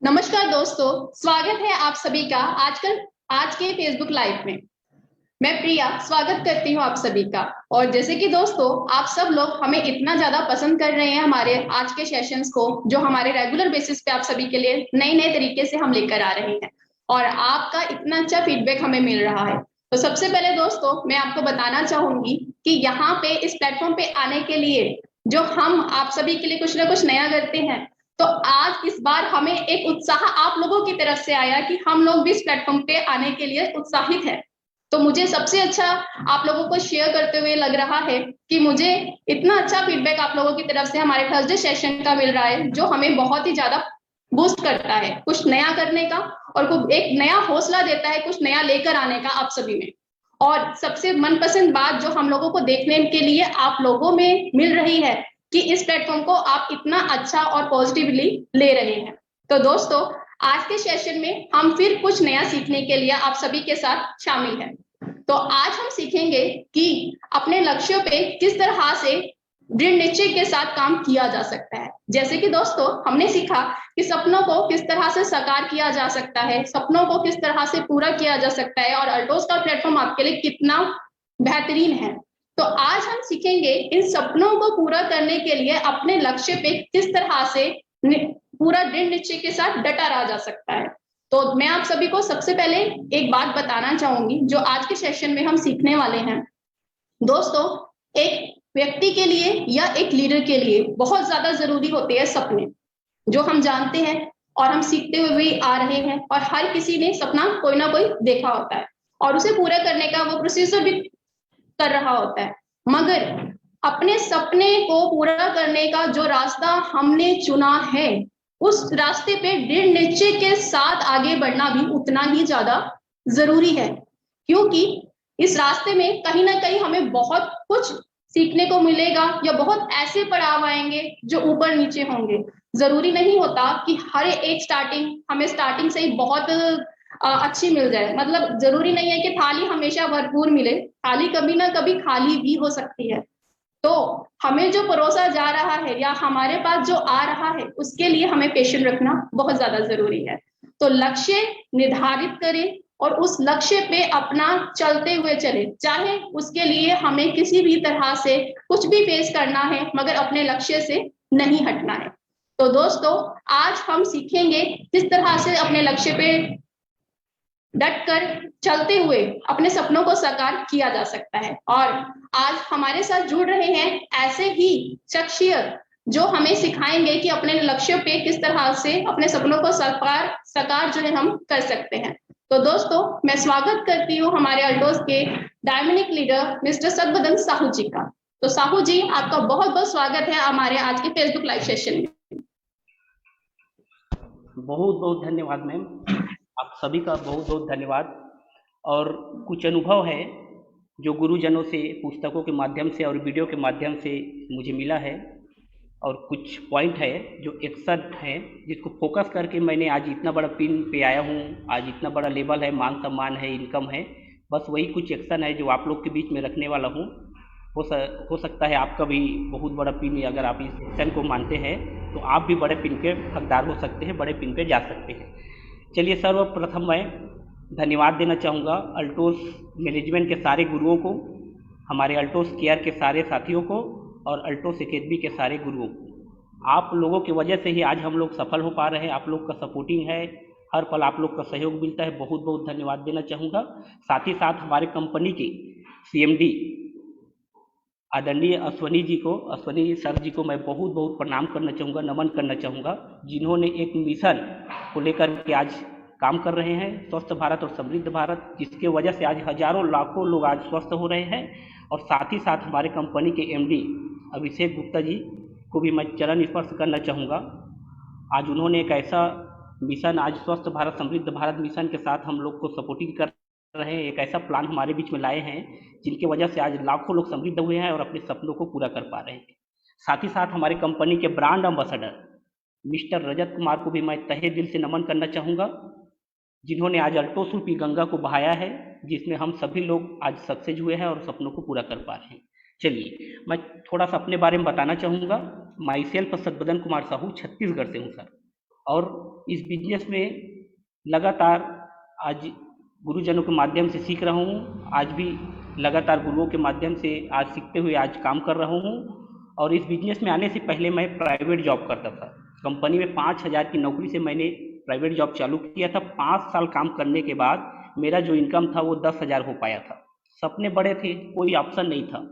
नमस्कार दोस्तों, स्वागत है आप सभी का आज के फेसबुक लाइव में। मैं प्रिया स्वागत करती हूँ आप सभी का। और जैसे कि दोस्तों, आप सब लोग हमें इतना ज्यादा पसंद कर रहे हैं हमारे आज के सेशंस को, जो हमारे रेगुलर बेसिस पे आप सभी के लिए नए नए तरीके से हम लेकर आ रहे हैं और आपका इतना अच्छा फीडबैक हमें मिल रहा है। तो सबसे पहले दोस्तों, मैं आपको बताना चाहूंगी कि यहाँ पे इस प्लेटफॉर्म पे आने के लिए जो हम आप सभी के लिए कुछ ना कुछ नया करते हैं, तो आज इस बार हमें एक उत्साह आप लोगों की तरफ से आया कि हम लोग भी इस प्लेटफॉर्म पे आने के लिए उत्साहित है। तो मुझे सबसे अच्छा आप लोगों को शेयर करते हुए लग रहा है कि मुझे इतना अच्छा फीडबैक आप लोगों की तरफ से हमारे थर्सडे सेशन का मिल रहा है, जो हमें बहुत ही ज्यादा बूस्ट करता है कुछ नया करने का और कुछ एक नया हौसला देता है कुछ नया लेकर आने का आप सभी में। और सबसे मनपसंद बात जो हम लोगों को देखने के लिए आप लोगों में मिल रही है कि इस प्लेटफॉर्म को आप इतना अच्छा और पॉजिटिवली ले रहे हैं। तो दोस्तों, आज के सेशन में हम फिर कुछ नया सीखने के लिए आप सभी के साथ शामिल हैं। तो आज हम सीखेंगे कि अपने लक्ष्यों पे किस तरह से दृढ़ निश्चय के साथ काम किया जा सकता है। जैसे कि दोस्तों, हमने सीखा कि सपनों को किस तरह से साकार किया जा सकता है, सपनों को किस तरह से पूरा किया जा सकता है और अल्टोस का प्लेटफॉर्म आपके लिए कितना बेहतरीन है। तो आज हम सीखेंगे इन सपनों को पूरा करने के लिए अपने लक्ष्य पे किस तरह से पूरा दृढ़ निश्चय के साथ डटा रहा जा सकता है। तो मैं आप सभी को सबसे पहले एक बात बताना चाहूंगी जो आज के सेशन में हम सीखने वाले हैं। दोस्तों, एक व्यक्ति के लिए या एक लीडर के लिए बहुत ज्यादा जरूरी होते हैं सपने, जो हम जानते हैं और हम सीखते हुए भी आ रहे हैं। और हर किसी ने सपना कोई ना कोई देखा होता है और उसे पूरा करने का वो प्रोसीजर भी कर रहा होता है। मगर अपने सपने को पूरा करने का जो रास्ता हमने चुना है, उस रास्ते पे दृढ़ निश्चय के साथ आगे बढ़ना भी उतना ही ज्यादा जरूरी है। क्योंकि इस रास्ते में कहीं ना कहीं हमें बहुत कुछ सीखने को मिलेगा या बहुत ऐसे पड़ाव आएंगे जो ऊपर नीचे होंगे। जरूरी नहीं होता कि हर एक स्टार्टिंग हमें स्टार्टिंग से ही बहुत अच्छी मिल जाए। मतलब जरूरी नहीं है कि थाली हमेशा भरपूर मिले, थाली कभी ना कभी खाली भी हो सकती है। तो हमें जो परोसा जा रहा है या हमारे पास जो आ रहा है, उसके लिए हमें पेशेंस रखना बहुत ज्यादा जरूरी है। तो लक्ष्य निर्धारित करें और उस लक्ष्य पे अपना चलते हुए चले, चाहे उसके लिए हमें किसी भी तरह से कुछ भी फेस करना है, मगर अपने लक्ष्य से नहीं हटना है। तो दोस्तों, आज हम सीखेंगे किस तरह से अपने लक्ष्य पे डट कर चलते हुए अपने सपनों को साकार किया जा सकता है। और आज हमारे साथ जुड़ रहे हैं ऐसे ही शख्सियत जो हमें सिखाएंगे कि अपने लक्ष्यों पे किस तरह से अपने सपनों को साकार साकार जो है हम कर सकते हैं। तो दोस्तों, मैं स्वागत करती हूँ हमारे अल्टोस के डायनामिक लीडर मिस्टर सतबदन साहू जी का। तो साहू जी, आपका बहुत बहुत स्वागत है हमारे आज के फेसबुक लाइव सेशन में। बहुत बहुत धन्यवाद मैम, आप सभी का बहुत बहुत धन्यवाद। और कुछ अनुभव है जो गुरुजनों से, पुस्तकों के माध्यम से और वीडियो के माध्यम से मुझे मिला है, और कुछ पॉइंट है जो एक्शन है जिसको फोकस करके मैंने आज इतना बड़ा पिन पे आया हूँ, आज इतना बड़ा लेवल है, मान सम्मान है, इनकम है। बस वही कुछ एक्शन है जो आप लोग के बीच में रखने वाला हूँ। हो सकता है आपका भी बहुत बड़ा पिन, अगर आप इस एक्शन को मानते हैं तो आप भी बड़े पिन के हकदार हो सकते हैं, बड़े पिन पे जा सकते हैं। चलिए, सर्वप्रथम मैं धन्यवाद देना चाहूँगा अल्टोस मैनेजमेंट के सारे गुरुओं को, हमारे अल्टोस केयर के सारे साथियों को और अल्टोस एकेडमी के सारे गुरुओं को। आप लोगों की वजह से ही आज हम लोग सफल हो पा रहे हैं। आप लोग का सपोर्टिंग है, हर पल आप लोग का सहयोग मिलता है, बहुत बहुत धन्यवाद देना चाहूँगा। साथ ही साथ हमारे कंपनी के CMD आदरणीय अश्वनी जी को, अश्वनी सर जी को मैं बहुत बहुत प्रणाम करना चाहूँगा, नमन करना चाहूँगा, जिन्होंने एक मिशन को लेकर के आज काम कर रहे हैं, स्वस्थ भारत और समृद्ध भारत, जिसके वजह से आज हजारों लाखों लोग आज स्वस्थ हो रहे हैं। और साथ ही साथ हमारे कंपनी के MD अभिषेक गुप्ता जी को भी मैं चरण स्पर्श करना चाहूँगा। आज उन्होंने एक ऐसा मिशन, आज स्वस्थ भारत समृद्ध भारत मिशन के साथ हम लोग को सपोर्टिंग कर रहे हैं, एक ऐसा प्लान हमारे बीच में लाए हैं जिनकी वजह से आज लाखों लोग समृद्ध हुए हैं और अपने सपनों को पूरा कर पा रहे हैं। साथ ही साथ हमारे कंपनी के brand ambassador mister Rajat Kumar को भी मैं तहे दिल से नमन करना चाहूँगा, जिन्होंने आज अल्टोस रूपी गंगा को बहाया है, जिसमें हम सभी लोग आज सक्सेस हुए हैं और सपनों को पूरा कर पा रहे हैं। चलिए, मैं थोड़ा सा अपने बारे में बताना चाहूँगा। माई सेल्फ सतबदन कुमार साहू छत्तीसगढ़ से हूँ सर, और इस बिजनेस में लगातार आज गुरुजनों के माध्यम से सीख रहा हूँ। आज भी लगातार गुरुओं के माध्यम से आज सीखते हुए आज काम कर रहा हूँ। और इस बिजनेस में आने से पहले मैं प्राइवेट जॉब करता था। कंपनी में 5,000 की नौकरी से मैंने प्राइवेट जॉब चालू किया था। 5 साल काम करने के बाद मेरा जो इनकम था वो 10,000 हो पाया था। सपने बड़े थे, कोई ऑप्शन नहीं था।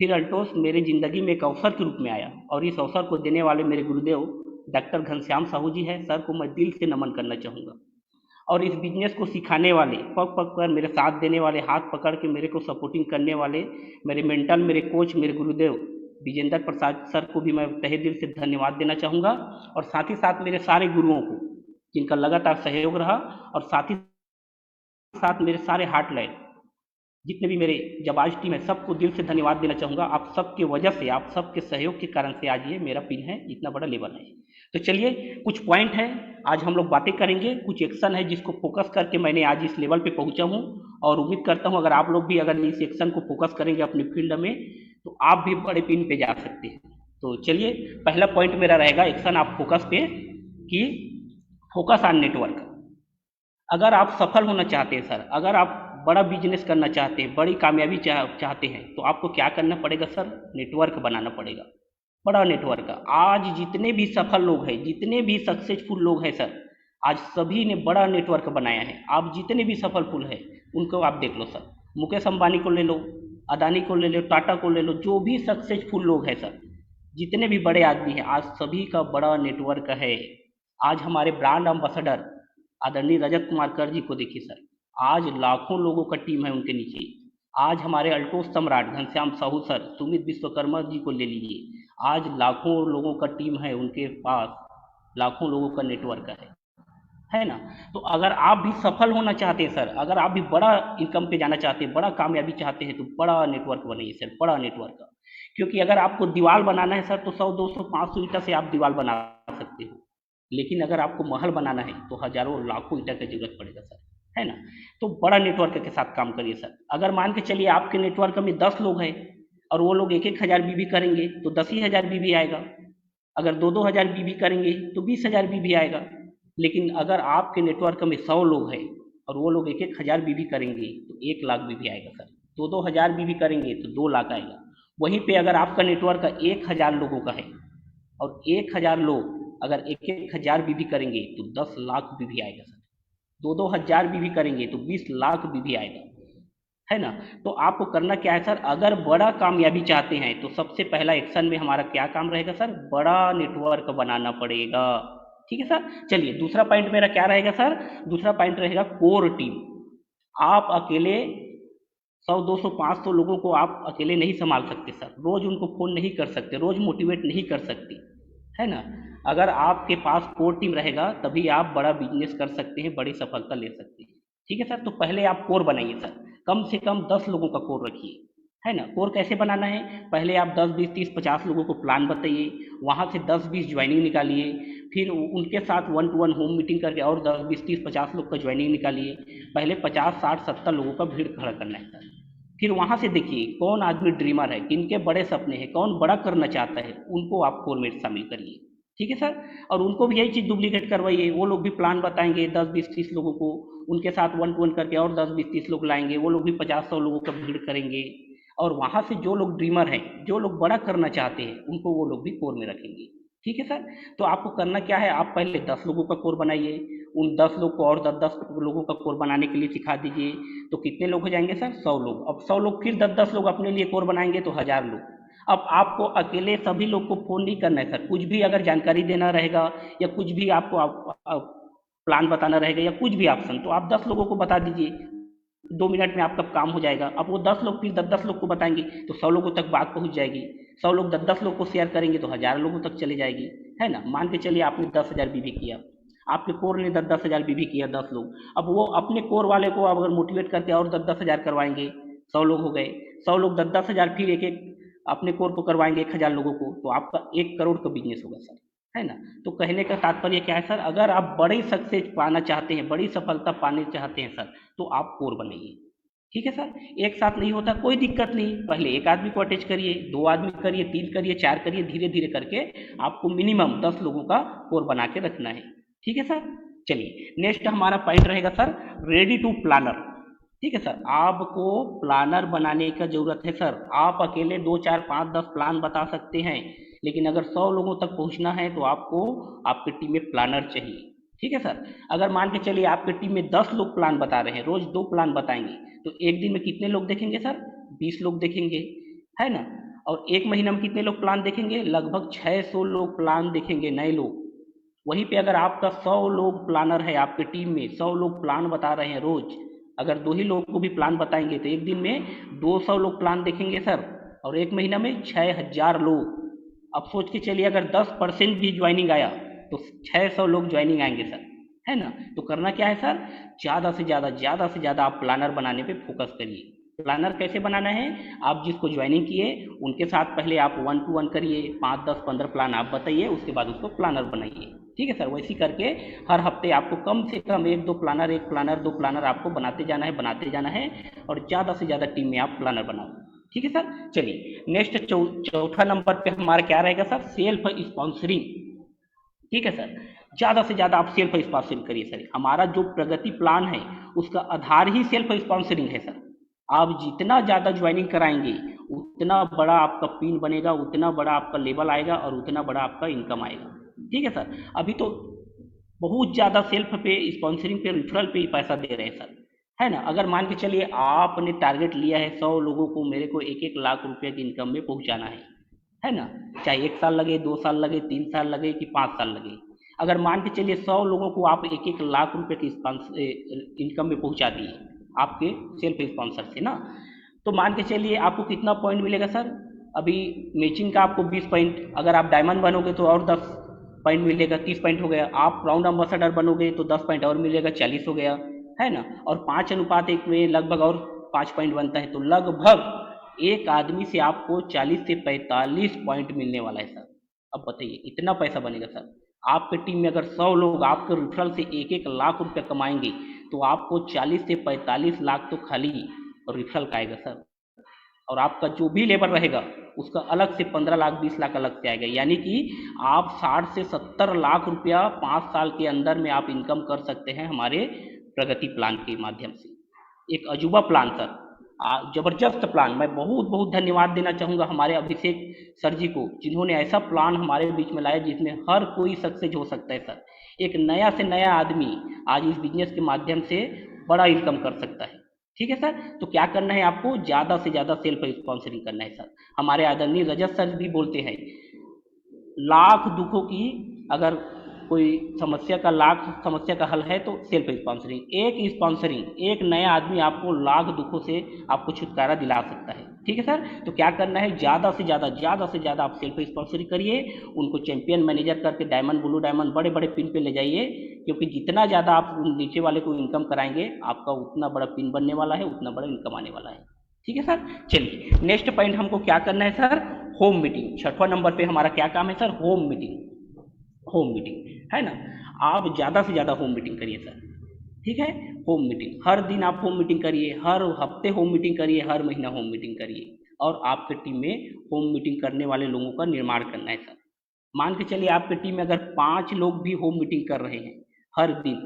फिर अल्टोस मेरे ज़िंदगी में एक अवसर के रूप में आया और इस अवसर को देने वाले मेरे गुरुदेव डॉक्टर घनश्याम साहू जी हैं। सर को मैं दिल से नमन करना चाहूँगा। और इस बिजनेस को सिखाने वाले, पग पग पर मेरे साथ देने वाले, हाथ पकड़ के मेरे को सपोर्टिंग करने वाले मेरे मेंटर, मेरे कोच, मेरे गुरुदेव विजेंद्र प्रसाद सर को भी मैं तहे दिल से धन्यवाद देना चाहूँगा। और साथ ही साथ मेरे सारे गुरुओं को जिनका लगातार सहयोग रहा, और साथ ही साथ मेरे सारे हार्टलाइन जितने भी मेरे जबाज टीम है, सबको दिल से धन्यवाद देना चाहूँगा। आप सबके वजह से, आप सबके सहयोग के कारण से आज ये मेरा पिन है, इतना बड़ा लेवल है। तो चलिए, कुछ पॉइंट है, आज हम लोग बातें करेंगे, कुछ एक्शन है जिसको फोकस करके मैंने आज इस लेवल पे पहुंचा हूं। और उम्मीद करता हूं अगर आप लोग भी अगर इस एक्शन को फोकस करेंगे अपनी फील्ड में, तो आप भी बड़े पिन पे जा सकते हैं। तो चलिए, पहला पॉइंट मेरा रहेगा एक्शन आप फोकस पे, कि फोकस ऑन नेटवर्क। अगर आप सफल होना चाहते हैं सर, अगर आप बड़ा बिजनेस करना चाहते हैं, बड़ी कामयाबी चाहते हैं, तो आपको क्या करना पड़ेगा सर? नेटवर्क बनाना पड़ेगा, बड़ा नेटवर्क। आज जितने भी सफल लोग हैं, जितने भी सक्सेसफुल लोग हैं सर, आज सभी ने बड़ा नेटवर्क बनाया है। आप जितने भी सफलफुल हैं उनको आप देख लो सर, मुकेश अंबानी को ले लो, अदानी को ले लो, टाटा को ले लो, जो भी सक्सेसफुल लोग हैं सर, जितने भी बड़े आदमी हैं, आज सभी का बड़ा नेटवर्क है। आज हमारे ब्रांड एम्बेसडर आदरणीय रजत कुमार कर जी को देखिए सर, आज लाखों लोगों का टीम है उनके नीचे। आज हमारे अल्टोस सम्राट घनश्याम साहू सर, सुमित विश्वकर्मा जी को ले लीजिए, आज लाखों लोगों का टीम है उनके पास, लाखों लोगों का नेटवर्क है ना। तो अगर आप भी सफल होना चाहते हैं सर, अगर आप भी बड़ा इनकम पे जाना चाहते हैं, बड़ा कामयाबी चाहते हैं, तो बड़ा नेटवर्क बनाइए सर, बड़ा नेटवर्क। क्योंकि अगर आपको दीवार बनाना है सर, तो 100, 200, 500 ईटा से आप दीवार बना सकते हो, लेकिन अगर आपको महल बनाना है तो हजारों लाखों ईटा की जरूरत पड़ेगा सर, है ना। तो बड़ा नेटवर्क के साथ काम करिए सर। अगर मान के चलिए आपके नेटवर्क में 10 लोग हैं और वो लोग 1-1 हज़ार बीबी करेंगे तो 10 ही हज़ार बीबी आएगा। अगर 2-2 हज़ार बीबी करेंगे तो 20 हज़ार बीबी आएगा। लेकिन अगर आपके नेटवर्क में 100 लोग हैं और वो लोग 1-1 हज़ार बीबी करेंगे तो 1 लाख बीबी आएगा सर। 2-2 हज़ार बीबी करेंगे तो 2 लाख आएगा। वहीं पे अगर आपका नेटवर्क 1,000 लोगों का है और 1,000 लोग अगर 1-1 हज़ार बीबी करेंगे तो 10 लाख बीबी आएगा सर। 2-2 हज़ार बीबी करेंगे तो 20 लाख बीबी आएगा, है ना। तो आपको करना क्या है सर? अगर बड़ा कामयाबी चाहते हैं तो सबसे पहला एक्शन में हमारा क्या काम रहेगा सर? बड़ा नेटवर्क बनाना पड़ेगा। ठीक है सर। चलिए, दूसरा पॉइंट मेरा क्या रहेगा सर? दूसरा पॉइंट रहेगा कोर टीम। आप अकेले 100, 200, 500 लोगों को आप अकेले नहीं संभाल सकते सर, रोज उनको फोन नहीं कर सकते, रोज मोटिवेट नहीं कर सकते, है ना। अगर आपके पास कोर टीम रहेगा तभी आप बड़ा बिजनेस कर सकते हैं, बड़ी सफलता ले सकते हैं। ठीक है सर। तो पहले आप कोर बनाइए सर, कम से कम 10 लोगों का कोर रखिए, है ना। कोर कैसे बनाना है? पहले आप 10, 20, 30, 50 लोगों को प्लान बताइए, वहाँ से 10, 20 ज्वाइनिंग निकालिए, फिर उनके साथ 1 to 1 होम मीटिंग करके और 10, 20, 30, 50 लोग का ज्वाइनिंग निकालिए। पहले 50, 60, 70 लोगों का भीड़ खड़ा करना है सर। फिर वहाँ से देखिए कौन आदमी ड्रीमर है, किनके बड़े सपने हैं, कौन बड़ा करना चाहता है, उनको आप कोर में शामिल करिए। ठीक है सर। और उनको भी यही चीज़ डुप्लीकेट करवाइए, वो लोग भी प्लान बताएंगे 10, 20, 30 लोगों को, उनके साथ 1 to 1 करके और 10, 20, 30 लोग लाएंगे, वो लोग भी 50, 100 लोगों का भीड़ करेंगे। और वहाँ से जो लोग ड्रीमर हैं, जो लोग बड़ा करना चाहते हैं, उनको वो लोग भी कोर में रखेंगे। ठीक है सर। तो आपको करना क्या है? आप पहले 10 लोगों का कोर बनाइए, उन 10 लोग को और 10-10 लोगों का कोर बनाने के लिए सिखा दीजिए। तो कितने लोग हो जाएंगे सर? 100 लोग। अब 100 लोग फिर 10-10 लोग अपने लिए कोर बनाएंगे तो 1000 लोग। अब आपको अकेले सभी लोग को फोन नहीं करना है सर, कुछ भी अगर जानकारी देना रहेगा या कुछ भी आपको प्लान बताना रहेगा या कुछ भी ऑप्शन, तो आप 10 लोगों को बता दीजिए, 2 मिनट में आपका काम हो जाएगा। अब वो 10 लोग फिर 10-10 लोग को बताएंगे तो 100 लोगों तक बात पहुंच जाएगी। 100 लोग 10-10 लोग को शेयर करेंगे तो 1000 लोगों तक चले जाएगी, है ना। मान के चलिए आपने 10,000 बीबी किया, आपके कोर ने 10-10 हज़ार बीबी किया 10 लोग। अब वो अपने कोर वाले को अगर मोटिवेट करके और 10-10 हज़ार करवाएंगे, 100 लोग हो गए, 100 लोग 10-10 हज़ार फिर एक अपने कोर को करवाएंगे 1,000 लोगों को, तो आपका 1 करोड़ का बिजनेस होगा सर, है ना। तो कहने का तात्पर्य क्या है सर? अगर आप बड़ी सक्सेस पाना चाहते हैं, बड़ी सफलता पाने चाहते हैं सर, तो आप कोर बनाइए। ठीक है सर। एक साथ नहीं होता, कोई दिक्कत नहीं, पहले 1 आदमी को अटैच करिए, 2 आदमी करिए, 3 करिए, 4 करिए, धीरे धीरे करके आपको मिनिमम 10 लोगों का कोर बना के रखना है। ठीक है सर। चलिए नेक्स्ट हमारा पॉइंट रहेगा सर रेडी टू प्लानर। ठीक है सर, आपको प्लानर बनाने का जरूरत है सर। आप अकेले 2 4 5 10 प्लान बता सकते हैं, लेकिन अगर 100 लोगों तक पहुंचना है तो आपको आपकी टीम में प्लानर चाहिए। ठीक है सर, अगर मान के चलिए आपकी टीम में 10 लोग प्लान बता रहे हैं, रोज 2 प्लान बताएंगे, तो एक दिन में कितने लोग देखेंगे सर? 20 लोग देखेंगे, है ना। और एक महीना में कितने लोग प्लान देखेंगे? लगभग 600 लोग प्लान देखेंगे, नए लोग। वहीं पे अगर आपका 100 लोग प्लानर है, आपकी टीम में 100 लोग प्लान बता रहे हैं रोज, अगर 2 ही लोग को भी प्लान बताएंगे तो एक दिन में 200 लोग प्लान देखेंगे सर, और एक महीना में 6000 लोग। अब सोच के चलिए अगर 10% भी ज्वाइनिंग आया तो 600 लोग ज्वाइनिंग आएंगे सर, है ना। तो करना क्या है सर, ज़्यादा से ज़्यादा आप प्लानर बनाने पे फोकस करिए। प्लानर कैसे बनाना है, आप जिसको ज्वाइनिंग किए उनके साथ पहले आप 1 to 1 करिए, 5 10 15 प्लान आप बताइए, उसके बाद उसको प्लानर बनाइए। ठीक है सर, वैसे करके हर हफ्ते आपको कम से कम 1 2 प्लानर, 1 प्लानर 2 प्लानर आपको बनाते जाना है और ज़्यादा से ज़्यादा टीम में आप प्लानर बनाओ। ठीक है सर। चलिए नेक्स्ट चौथा नंबर पे हमारा क्या रहेगा सर, सेल्फ स्पॉन्सरिंग। ठीक है सर, ज़्यादा से ज़्यादा आप सेल्फ स्पॉन्सरिंग करिए सर। हमारा जो प्रगति प्लान है उसका आधार ही सेल्फ स्पॉन्सरिंग है सर। आप जितना ज़्यादा ज्वाइनिंग कराएंगे उतना बड़ा आपका पिन बनेगा, उतना बड़ा आपका लेवल आएगा और उतना बड़ा आपका इनकम आएगा। ठीक है सर, अभी तो बहुत ज़्यादा सेल्फ पे स्पॉन्सरिंग पे रेफरल पे ही पैसा दे रहे हैं सर, है ना। अगर मान के चलिए आपने टारगेट लिया है 100 लोगों को मेरे को 1 1 लाख रुपए की इनकम में पहुंचाना है ना। चाहे 1 साल लगे, 2 साल लगे, 3 साल लगे कि 5 साल लगे, अगर मान के चलिए 100 लोगों को आप 1 1 लाख रुपए की इनकम में पहुंचा दिए आपके सेल्फ स्पॉन्सर से ना, तो मान के चलिए आपको कितना पॉइंट मिलेगा सर। अभी मैचिंग का आपको 20 पॉइंट, अगर आप डायमंड बनोगे तो और 10 पॉइंट मिलेगा, 30 पॉइंट हो गया। आप ब्राउन एम्बेसडर बनोगे तो 10 पॉइंट और मिलेगा, 40 हो गया, है ना। और 5:1 में लगभग और 5 पॉइंट बनता है, तो लगभग एक आदमी से आपको 40 से 45 पॉइंट मिलने वाला है सर। अब बताइए इतना पैसा बनेगा सर। आपके टीम में अगर 100 लोग आपके रेफरल से 1 1 लाख रुपया कमाएंगे तो आपको 40 से 45 लाख तो खाली रेफरल का आएगा सर। और आपका जो भी लेबर रहेगा उसका अलग से 15 लाख 20 लाख अलग से आएगा, यानी कि आप 60 से 70 लाख रुपया 5 साल के अंदर में आप इनकम कर सकते हैं हमारे प्रगति प्लान के माध्यम से। एक अजूबा प्लान सर, जबरदस्त प्लान। मैं बहुत बहुत धन्यवाद देना चाहूँगा हमारे अभिषेक सर जी को, जिन्होंने ऐसा प्लान हमारे बीच में लाया जिसमें हर कोई सक्सेस हो सकता है सर। एक नया से नया आदमी आज इस बिजनेस के माध्यम से बड़ा इनकम कर सकता है। ठीक है सर, तो क्या करना है आपको, ज़्यादा से ज़्यादा सेल्फ स्पॉन्सरिंग करना है सर। हमारे आदरणीय रजत सर भी बोलते हैं, लाख दुखों की अगर कोई समस्या का लाख समस्या का हल है तो सेल्फ स्पॉन्सरिंग। एक स्पॉन्सरिंग, एक नया आदमी आपको लाख दुखों से आपको छुटकारा दिला सकता है। ठीक है सर, तो क्या करना है, ज़्यादा से ज़्यादा आप सेल्फ स्पॉन्सरिंग करिए, उनको चैंपियन मैनेजर करके डायमंड ब्लू डायमंड बड़े बड़े पिन पे ले जाइए, क्योंकि जितना ज़्यादा आप नीचे वाले को इनकम कराएंगे आपका उतना बड़ा पिन बनने वाला है, उतना बड़ा इनकम आने वाला है। ठीक है सर। चलिए नेक्स्ट पॉइंट हमको क्या करना है सर, होम मीटिंग। 6वां नंबर पे हमारा क्या काम है sir, home meeting. Home meeting, है ना। आप ज़्यादा से ज़्यादा होम मीटिंग करिए सर। ठीक है, होम मीटिंग हर दिन आप होम मीटिंग करिए, हर हफ्ते होम मीटिंग करिए, हर महीना होम मीटिंग करिए, और आपके टीम में होम मीटिंग करने वाले लोगों का निर्माण करना है सर। मान के चलिए आपकी टीम में अगर 5 लोग भी होम मीटिंग कर रहे हैं हर दिन,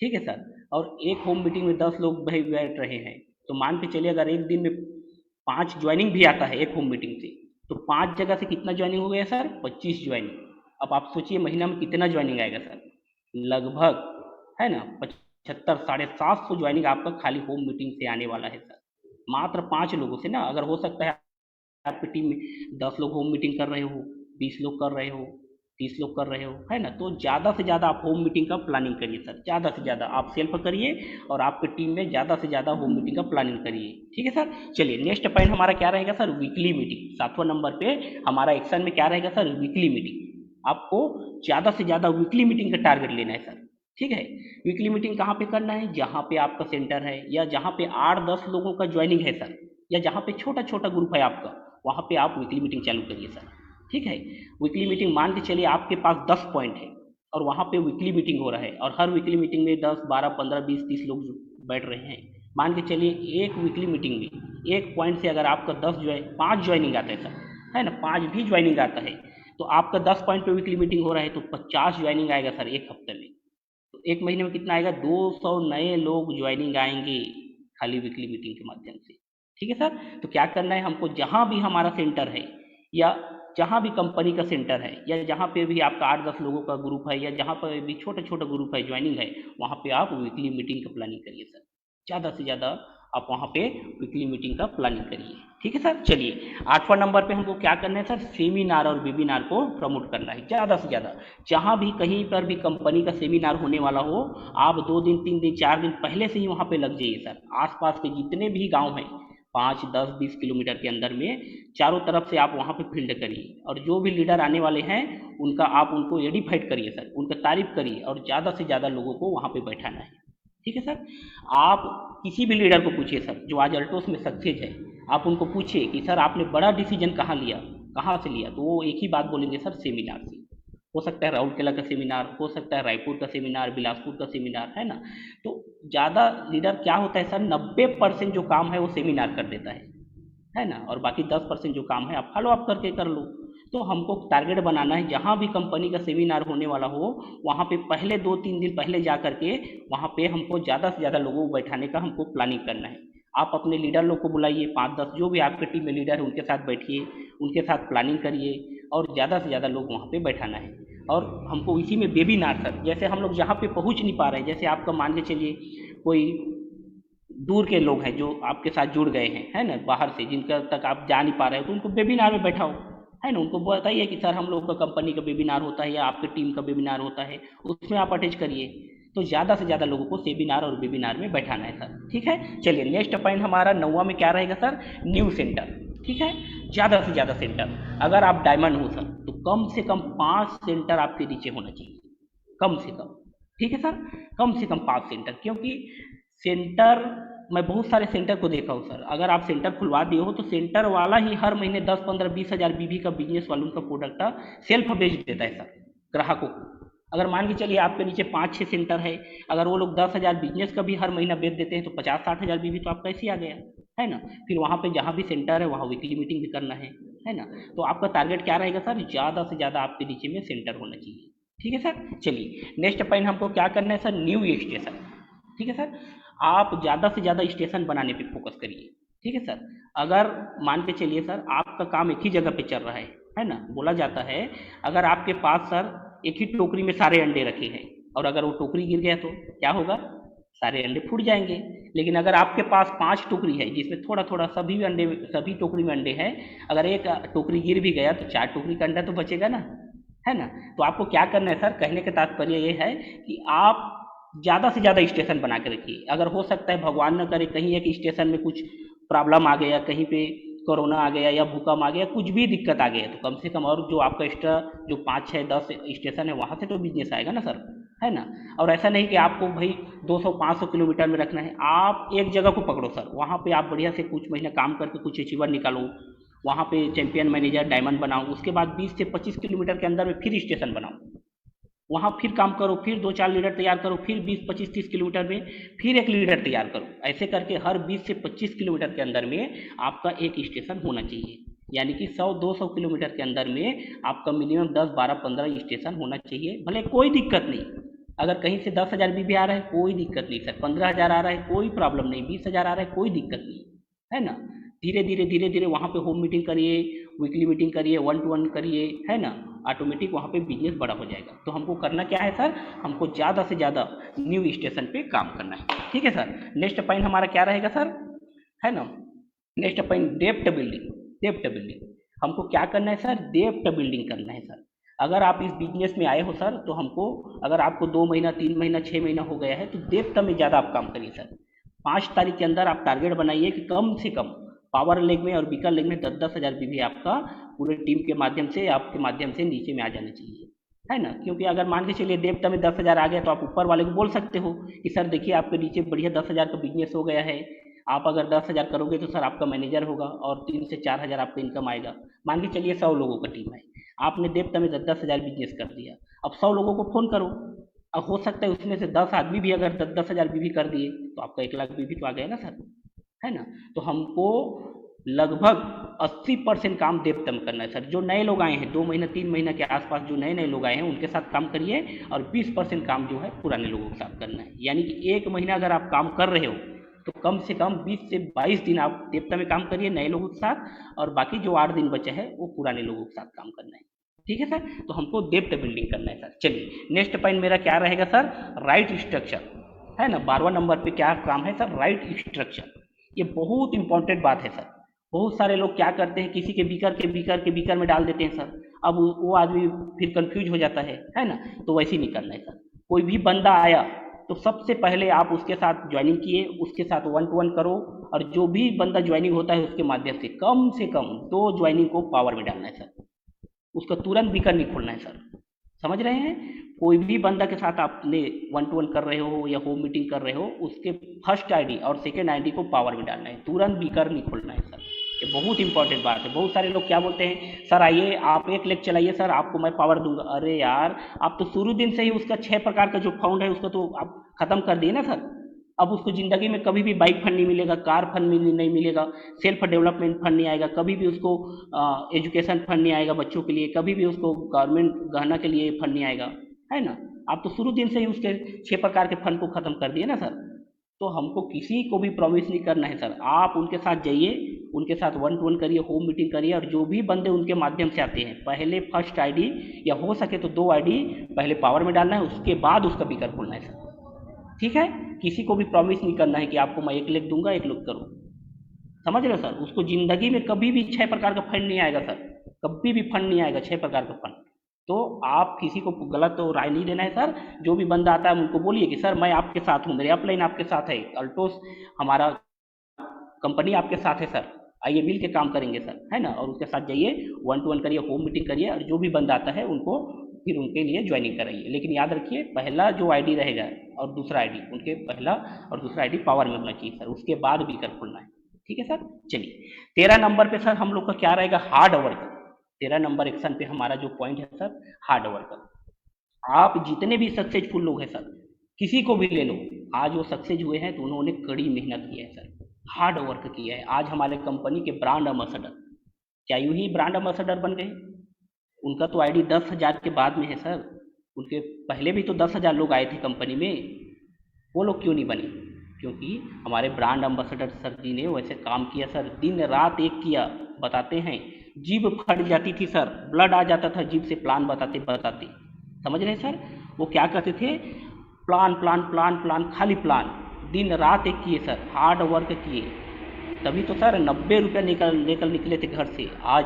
ठीक है सर, और एक होम मीटिंग में 10 लोग भी बैठ रहे हैं, तो मान के चलिए अगर एक दिन में 5 ज्वाइनिंग भी आता है एक होम मीटिंग से, तो 5 जगह से कितना ज्वाइनिंग हो गया सर, 25 ज्वाइनिंग। अब आप सोचिए महीना में कितना ज्वाइनिंग आएगा सर, लगभग, है ना, 75 750 ज्वाइनिंग आपका खाली होम मीटिंग से आने वाला है सर, मात्र 5 लोगों से ना। अगर हो सकता है आपकी टीम में 10 लोग होम मीटिंग कर रहे हो, 20 लोग कर रहे हो, 30 लोग कर रहे हो, है ना, तो ज़्यादा से ज़्यादा आप होम मीटिंग का प्लानिंग करिए सर। ज़्यादा से ज़्यादा आप सेल्फ करिए और आपकी टीम में ज़्यादा से ज़्यादा होम मीटिंग का प्लानिंग करिए। ठीक है सर। चलिए नेक्स्ट पॉइंट हमारा क्या रहेगा सर, वीकली मीटिंग। 7वां नंबर पे हमारा एक्शन में क्या रहेगा सर, वीकली मीटिंग। आपको ज़्यादा से ज़्यादा वीकली मीटिंग का टारगेट लेना है सर। ठीक है, वीकली मीटिंग कहाँ पे करना है, जहाँ पे आपका सेंटर है या जहाँ पे 8-10 लोगों का ज्वाइनिंग है सर, या जहाँ पे छोटा छोटा ग्रुप है आपका, वहाँ पे आप वीकली मीटिंग चालू करिए सर। ठीक है, वीकली मीटिंग मान के चलिए आपके पास 10 पॉइंट है और वहाँ पे वीकली मीटिंग हो रहा है, और हर वीकली मीटिंग में 10 12 15 20 30 लोग बैठ रहे हैं। मान के चलिए एक वीकली मीटिंग में एक पॉइंट से अगर आपका 5 ज्वाइनिंग आता है सर, है ना, 5 भी ज्वाइनिंग आता है, तो आपका 10 पॉइंट पे वीकली मीटिंग हो रहा है तो 50 ज्वाइनिंग आएगा सर एक हफ्ते में। एक महीने में कितना आएगा, 200 नए लोग ज्वाइनिंग आएंगे खाली वीकली मीटिंग के माध्यम से। ठीक है सर, तो क्या करना है हमको, जहाँ भी हमारा सेंटर है या जहाँ भी कंपनी का सेंटर है या जहाँ पे भी आपका 8-10 लोगों का ग्रुप है या जहाँ पर भी छोटा छोटा ग्रुप है ज्वाइनिंग है, वहाँ पे आप वीकली मीटिंग का प्लानिंग करिए सर। ज़्यादा से ज़्यादा आप वहाँ पे वीकली मीटिंग का प्लानिंग करिए। ठीक है सर। चलिए 8वां नंबर पे हमको क्या करना है सर, सेमिनार और वेबिनार को प्रमोट करना है ज़्यादा से ज़्यादा। जहाँ भी कहीं पर भी कंपनी का सेमिनार होने वाला हो, आप 2 दिन 3 दिन 4 दिन पहले से ही वहाँ पे लग जाइए सर। आसपास के जितने भी गांव हैं 5-10-20 किलोमीटर के अंदर में, चारों तरफ से आप वहाँ पे फील्ड करिए और जो भी लीडर आने वाले हैं उनका आप उनको एडिफाइड करिए सर, उनका तारीफ करिए और ज़्यादा से ज़्यादा लोगों को वहाँ पे बैठाना है। ठीक है सर। आप किसी भी लीडर को पूछिए सर जो आज अल्टोस में सक्सेस है, आप उनको पूछिए कि सर आपने बड़ा डिसीजन कहाँ लिया, कहाँ से लिया, तो वो एक ही बात बोलेंगे सर, सेमिनार से। हो सकता है राउरकेला का सेमिनार, हो सकता है रायपुर का सेमिनार, बिलासपुर का सेमिनार, है ना। तो ज़्यादा लीडर क्या होता है सर, 90% जो काम है वो सेमिनार कर देता है ना, और बाकी 10% जो काम है आप फॉलो अप करके कर लो। तो हमको टारगेट बनाना है, जहाँ भी कंपनी का सेमिनार होने वाला हो वहाँ पे पहले 2-3 दिन पहले जा करके वहाँ पे हमको ज़्यादा से ज़्यादा लोगों को बैठाने का हमको प्लानिंग करना है। आप अपने लीडर लोग को बुलाइए, 5-10 जो भी आपके टीम में लीडर है उनके साथ बैठिए, उनके साथ प्लानिंग करिए और ज़्यादा से ज़्यादा लोग वहाँ पे बैठाना है। और हमको इसी में वेबिनार सर, जैसे हम लोग जहाँ पे पहुँच नहीं पा रहे हैं, जैसे आपका मान के चलिए कोई दूर के लोग हैं जो आपके साथ जुड़ गए हैं, है ना, बाहर से जिनका तक आप जा नहीं पा रहे हो, तो उनको वेबिनार में बैठाओ, है ना। उनको बताइए कि सर हम लोग का कंपनी का वेबिनार होता है या आपके टीम का वेबिनार होता है, उसमें आप अटैच करिए। तो ज़्यादा से ज़्यादा लोगों को सेमिनार और वेबिनार में बैठाना है सर। ठीक है। चलिए नेक्स्ट पॉइंट हमारा 9वां में क्या रहेगा सर, न्यू सेंटर। ठीक है, ज़्यादा से ज़्यादा सेंटर। अगर आप डायमंड हो सर तो कम से कम 5 सेंटर आपके नीचे होना चाहिए, कम से कम। ठीक है सर, कम से कम 5 सेंटर, क्योंकि सेंटर, मैं बहुत सारे सेंटर को देखा हूँ सर, अगर आप सेंटर खुलवा दिए हो तो सेंटर वाला ही हर महीने 10-15-20 हज़ार बीबी का बिजनेस वालों का प्रोडक्ट सेल्फ बेच देता है सर ग्राहकों को। अगर मान के चलिए आपके नीचे 5-6 सेंटर है, अगर वो लोग 10,000 बिजनेस का भी हर महीना बेच देते हैं तो 50-60 हज़ार बीबी तो आपका ऐसे ही आ गया, है ना। फिर वहाँ पे जहाँ भी सेंटर है वहाँ वीकली मीटिंग भी करना है ना। तो आपका टारगेट क्या रहेगा सर, ज़्यादा से ज़्यादा आपके नीचे में सेंटर होना चाहिए। ठीक है सर। चलिए नेक्स्ट पॉइंट हमको क्या करना है सर, न्यू स्टेशन। ठीक है सर, आप ज़्यादा से ज़्यादा स्टेशन बनाने पे फोकस करिए। ठीक है सर। अगर मान के चलिए सर आपका काम एक ही जगह पे चल रहा है ना, बोला जाता है अगर आपके पास सर एक ही टोकरी में सारे अंडे रखे हैं और अगर वो टोकरी गिर गया तो क्या होगा, सारे अंडे फूट जाएंगे। लेकिन अगर आपके पास 5 टोकरी है जिसमें थोड़ा थोड़ा सभी अंडे, सभी टोकरी में अंडे हैं, अगर एक टोकरी गिर भी गया तो 4 टोकरी का अंडा तो बचेगा ना, है ना। तो आपको क्या करना है सर, कहने का तात्पर्य ये है कि आप ज़्यादा से ज़्यादा स्टेशन बना के रखिए। अगर हो सकता है भगवान न करे कहीं एक स्टेशन में कुछ प्रॉब्लम आ गया, कहीं पे कोरोना आ गया या भूकंप आ गया, कुछ भी दिक्कत आ गया, तो कम से कम और जो आपका एक्स्ट्रा जो 5-6-10 स्टेशन है वहाँ से तो बिजनेस आएगा ना सर, है ना। और ऐसा नहीं कि आपको भाई 200-500 किलोमीटर में रखना है, आप एक जगह को पकड़ो सर, वहाँ पे आप बढ़िया से कुछ महीना काम करके कुछ अचीवर निकालो, वहाँ पे चैंपियन मैनेजर डायमंड बनाओ, उसके बाद 20 से 25 किलोमीटर के अंदर में फिर स्टेशन बनाओ, वहाँ फिर काम करो, फिर 2-4 लीडर तैयार करो, फिर 20-25-30 किलोमीटर में फिर एक लीडर तैयार करो। ऐसे करके हर 20 से 25 किलोमीटर के अंदर में आपका एक स्टेशन होना चाहिए, यानी कि 100-200 किलोमीटर के अंदर में आपका मिनिमम 10-12-15 स्टेशन होना चाहिए। भले कोई दिक्कत नहीं, अगर कहीं से 10,000 बीबी आ रहा है कोई दिक्कत नहीं सर, 15,000 आ रहा है कोई प्रॉब्लम नहीं, 20,000 आ रहा है कोई दिक्कत नहीं, है ना। धीरे धीरे वहाँ पे होम मीटिंग करिए, वीकली मीटिंग करिए, 1-to-1 करिए, है ना, ऑटोमेटिक वहाँ पे बिजनेस बड़ा हो जाएगा। तो हमको करना क्या है सर, हमको ज़्यादा से ज़्यादा न्यू स्टेशन पे काम करना है। ठीक है सर। नेक्स्ट पॉइंट हमारा क्या रहेगा सर, है ना, नेक्स्ट पॉइंट डेप्ट बिल्डिंग। डेप्ट बिल्डिंग हमको क्या करना है सर, डेप्ट बिल्डिंग करना है सर। अगर आप इस बिजनेस में आए हो सर तो हमको, अगर आपको 2 महीना 3 महीना 6 महीना हो गया है तो डेप्ट में ज़्यादा आप काम करिए सर। 5 तारीख के अंदर आप टारगेट बनाइए कि कम से कम पावर लेग में और बीकर लेग में 10-10 हज़ार बीबी आपका पूरे टीम के माध्यम से, आपके माध्यम से नीचे में आ जाना चाहिए, है ना। क्योंकि अगर मान के चलिए देवता में 10,000 आ गया तो आप ऊपर वाले को बोल सकते हो कि सर देखिए आपके नीचे बढ़िया 10,000 का बिजनेस हो गया है, आप अगर 10,000 करोगे तो सर आपका मैनेजर होगा और 3 से 4 हज़ार आपका इनकम आएगा। मान के चलिए 100 लोगों का टीम है, आपने देवता में 10-10 हज़ार बिजनेस कर दिया, अब 100 लोगों को फ़ोन करो, अब हो सकता है उसमें से 10 आदमी भी अगर 10-10 हज़ार बीवी कर दिए तो आपका 1 लाख बीवी तो आ गया ना सर, है ना। तो हमको लगभग 80% काम देवता में करना है सर। जो नए लोग आए हैं 2 महीना 3 महीना के आसपास जो नए नए लोग आए हैं उनके साथ काम करिए, और 20% काम जो है पुराने लोगों के साथ करना है। यानी कि 1 महीना अगर आप काम कर रहे हो तो कम से कम 20 से 22 दिन आप देवता में काम करिए नए लोगों के साथ, और बाकी जो 8 दिन बचे हैं वो पुराने लोगों के साथ काम करना है। ठीक है सर, तो हमको डेप्थ बिल्डिंग करना है सर। चलिए नेक्स्ट पॉइंट मेरा क्या रहेगा सर, राइट स्ट्रक्चर है ना। 12वां नंबर पे क्या काम है सर, राइट स्ट्रक्चर। ये बहुत इंपॉर्टेंट बात है सर। बहुत सारे लोग क्या करते हैं, किसी के बीकर में डाल देते हैं सर। अब वो आदमी फिर कंफ्यूज हो जाता है ना। तो वैसे ही नहीं करना है सर। कोई भी बंदा आया तो सबसे पहले आप उसके साथ ज्वाइनिंग किए, उसके साथ 1 to 1 करो, और जो भी बंदा ज्वाइनिंग होता है उसके माध्यम से कम 2 ज्वाइनिंग को पावर में डालना है सर। उसका तुरंत बीकर नहीं खोलना है सर। समझ रहे हैं। कोई भी बंदा के साथ आपने 1 to 1 कर रहे हो या होम मीटिंग कर रहे हो, उसके फर्स्ट आईडी और सेकेंड आईडी को पावर में डालना है, तुरंत बीकर नहीं खोलना है सर। ये बहुत इंपॉर्टेंट बात है। बहुत सारे लोग क्या बोलते हैं, सर आइए आप 1 लेग चलाइए सर, आपको मैं पावर दूंगा। अरे यार, आप तो शुरू दिन से ही उसका 6 प्रकार का जो फाउंड है उसका तो आप खत्म कर दिए ना सर। अब उसको जिंदगी में कभी भी बाइक फंड नहीं मिलेगा, कार फंड नहीं मिलेगा, सेल्फ डेवलपमेंट फंड नहीं आएगा, कभी भी उसको एजुकेशन फंड नहीं आएगा बच्चों के लिए, कभी भी उसको गवर्नमेंट गहना के लिए फंड नहीं आएगा, है ना। आप तो शुरू दिन से ही उसके 6 प्रकार के फंड को खत्म कर दिए ना सर। तो हमको किसी को भी प्रॉमिस नहीं करना है सर। आप उनके साथ जाइए, उनके साथ 1 to 1 करिए, होम मीटिंग करिए, और जो भी बंदे उनके माध्यम से आते हैं पहले फर्स्ट आईडी या हो सके तो 2 आईडी पहले पावर में डालना है, उसके बाद उसका बीकर खोलना है सर। ठीक है। किसी को भी प्रॉमिस नहीं करना है कि आपको मैं 1 लेग दूंगा 1 लेग करो। समझ रहे हो सर। उसको जिंदगी में कभी भी 6 प्रकार का फंड नहीं आएगा सर, कभी भी फंड नहीं आएगा 6 प्रकार का फंड। तो आप किसी को गलत तो राय नहीं देना है सर। जो भी बंदा आता है उनको बोलिए कि सर मैं आपके साथ हूँ, मेरे अपलाइन आपके साथ है, अल्टोस हमारा कंपनी आपके साथ है सर, आइए मिल के काम करेंगे सर, है ना। और उसके साथ जाइए 1 to 1 करिए, होम मीटिंग करिए, और जो भी बंदा आता है उनको फिर उनके लिए ज्वाइनिंग कराइए। लेकिन याद रखिए पहला जो आईडी रहेगा और दूसरा आईडी, उनके पहला और दूसरा आईडी पावर में होना चाहिए सर, उसके बाद बीकर खोलना है। ठीक है सर। चलिए 13 नंबर पे सर हम लोग का क्या रहेगा, हार्ड वर्क। 13 नंबर एक्शन पे हमारा जो पॉइंट है सर, हार्ड वर्क। आप जितने भी सक्सेसफुल लोग हैं सर, किसी को भी ले लो, आज वो सक्सेस हुए हैं तो उन्होंने कड़ी मेहनत की है सर, हार्ड वर्क किया है। आज हमारे कंपनी के ब्रांड एम्बेसडर क्या यूं ही ब्रांड एम्बेसडर बन गए। उनका तो आईडी 10,000 के बाद में है सर। उनके पहले भी तो 10,000 लोग आए थे कंपनी में, वो लोग क्यों नहीं बने, क्योंकि हमारे ब्रांड एम्बेसडर सर जी ने वैसे काम किया सर, दिन रात एक किया। बताते हैं जीभ फट जाती थी सर, ब्लड आ जाता था जीभ से प्लान बताते बताते। समझ रहे हैं सर। वो क्या करते थे, प्लान प्लान प्लान प्लान, खाली प्लान, दिन रात एक किए सर, हार्ड वर्क किए। तभी तो सर 90 रुपये निकले थे घर से। आज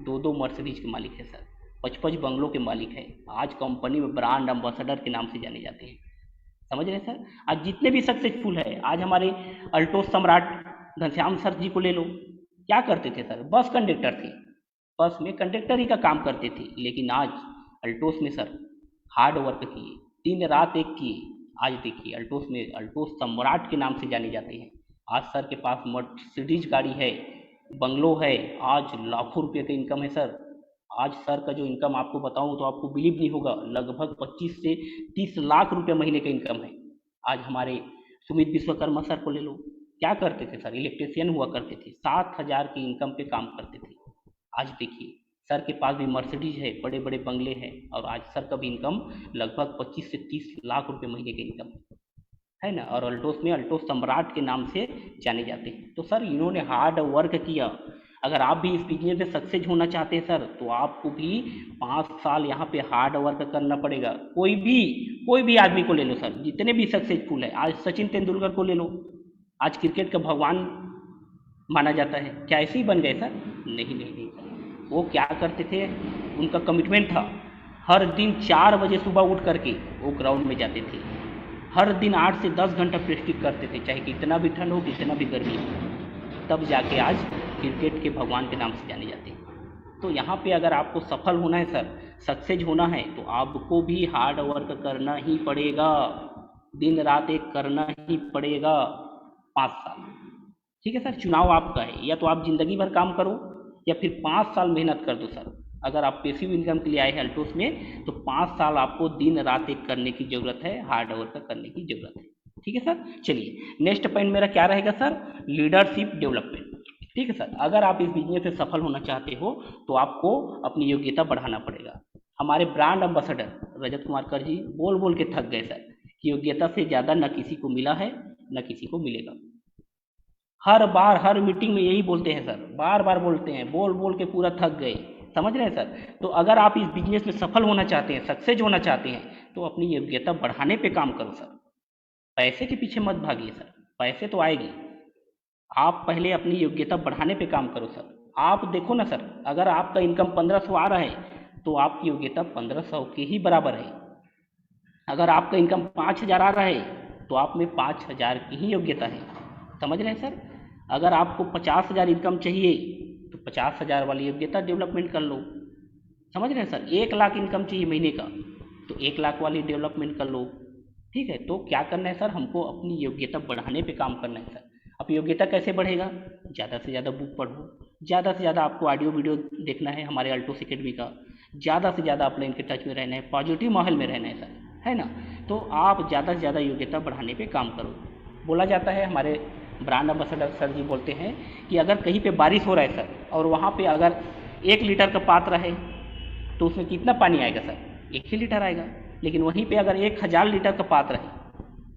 2 मर्सिडीज के मालिक है सर, 5 बंगलों के मालिक है। आज कंपनी में ब्रांड एम्बेसडर के नाम से जाने जाते हैं। समझ रहे हैं सर। आज जितने भी सक्सेसफुल है, आज हमारे अल्टोस सम्राट घनश्याम सर जी को ले लो, क्या करते थे सर, बस कंडक्टर थे, बस में कंडक्टर ही का काम करते थे। लेकिन आज अल्टोस में सर हार्ड वर्क किए, दिन रात एक किए। आज देखिए अल्टोस में अल्टोस सम्राट के नाम से जाने जाते हैं। आज सर के पास मर्सिडीज गाड़ी है, बंगलो है, आज लाखों रुपये का इनकम है सर। आज सर का जो इनकम आपको बताऊं तो आपको बिलीव नहीं होगा, लगभग 25 से 30 लाख रुपए महीने का इनकम है। आज हमारे सुमित विश्वकर्मा सर को ले लो, क्या करते थे सर, इलेक्ट्रिशियन हुआ करते थे, 7,000 की इनकम पे काम करते थे। आज देखिए सर के पास भी मर्सिडीज है, बड़े बड़े बंगले हैं, और आज सर का भी इनकम लगभग 25 से 30 लाख रुपए महीने का इनकम है ना। और अल्टोस में अल्टोस सम्राट के नाम से जाने जाते हैं। तो सर इन्होंने हार्ड वर्क किया। अगर आप भी इस बिजनेस में सक्सेस होना चाहते हैं सर, तो आपको भी 5 साल यहाँ पे हार्ड वर्क करना पड़ेगा। कोई भी आदमी को ले लो सर, जितने भी सक्सेसफुल है, आज सचिन तेंदुलकर को ले लो, आज क्रिकेट का भगवान माना जाता है। क्या ऐसे ही बन गए सर? नहीं। वो क्या करते थे, उनका कमिटमेंट था, हर दिन 4 बजे सुबह उठ करके वो ग्राउंड में जाते थे, हर दिन 8 से 10 घंटा प्रैक्टिस करते थे, चाहे कितना भी ठंड हो कितना भी गर्मी हो, तब जाके आज क्रिकेट के भगवान के नाम से जाने जाते हैं। तो यहाँ पे अगर आपको सफल होना है सर, सक्सेस होना है, तो आपको भी हार्ड वर्क करना ही पड़ेगा, दिन रात एक करना ही पड़ेगा, 5 साल। ठीक है सर। चुनाव आपका है, या तो आप जिंदगी भर काम करो या फिर 5 साल मेहनत कर दो सर। अगर आप पैसिव इनकम के लिए आए हैं अल्टोस में, तो 5 साल आपको दिन रात एक करने की जरूरत है, हार्ड वर्क करने की जरूरत है। ठीक है सर। चलिए नेक्स्ट पॉइंट मेरा क्या रहेगा सर, लीडरशिप डेवलपमेंट। ठीक है सर। अगर आप इस बिजनेस में सफल होना चाहते हो तो आपको अपनी योग्यता बढ़ाना पड़ेगा। हमारे ब्रांड एम्बेसडर रजत कुमार कर जी बोल बोल के थक गए सर कि योग्यता से ज़्यादा न किसी को मिला है न किसी को मिलेगा। हर बार हर मीटिंग में यही बोलते हैं सर, बार बार बोलते हैं, बोल बोल के पूरा थक गए। समझ रहे हैं सर। तो अगर आप इस बिजनेस में सफल होना चाहते हैं, सक्सेस होना चाहते हैं, तो अपनी योग्यता बढ़ाने पे काम करो सर। पैसे के पीछे मत भागिए सर, पैसे तो आएगी, आप पहले अपनी योग्यता बढ़ाने पे काम करो सर। आप देखो ना सर, अगर आपका इनकम 1500 आ रहा है तो आपकी योग्यता 1500 के ही बराबर है। अगर आपका इनकम 5000 आ रहा है तो आप में 5000 की ही योग्यता है। समझ रहे हैं सर। अगर आपको 50,000 इनकम चाहिए तो 50,000 वाली योग्यता डेवलपमेंट कर लो। समझ रहे हैं सर। 1 लाख इनकम चाहिए महीने का तो 1 लाख वाली डेवलपमेंट कर लो। ठीक है, तो क्या करना है सर, हमको अपनी योग्यता बढ़ाने पे काम करना है सर। अब योग्यता कैसे बढ़ेगा? ज़्यादा से ज़्यादा बुक पढ़ो, ज़्यादा से ज़्यादा आपको ऑडियो वीडियो देखना है हमारे अल्टोस एकेडमी का, ज़्यादा से ज़्यादा अपने इनके टच में रहना है, पॉजिटिव माहौल में रहना है सर, है ना। तो आप ज़्यादा से ज़्यादा योग्यता बढ़ाने पे काम करो। बोला जाता है, हमारे ब्रांड एम्बेसडर सर जी बोलते हैं कि अगर कहीं पे बारिश हो रहा है सर और वहाँ पे अगर 1 लीटर का पात्र है तो उसमें कितना पानी आएगा सर? 1 ही लीटर आएगा। लेकिन वहीं पे अगर 1000 लीटर का पात्र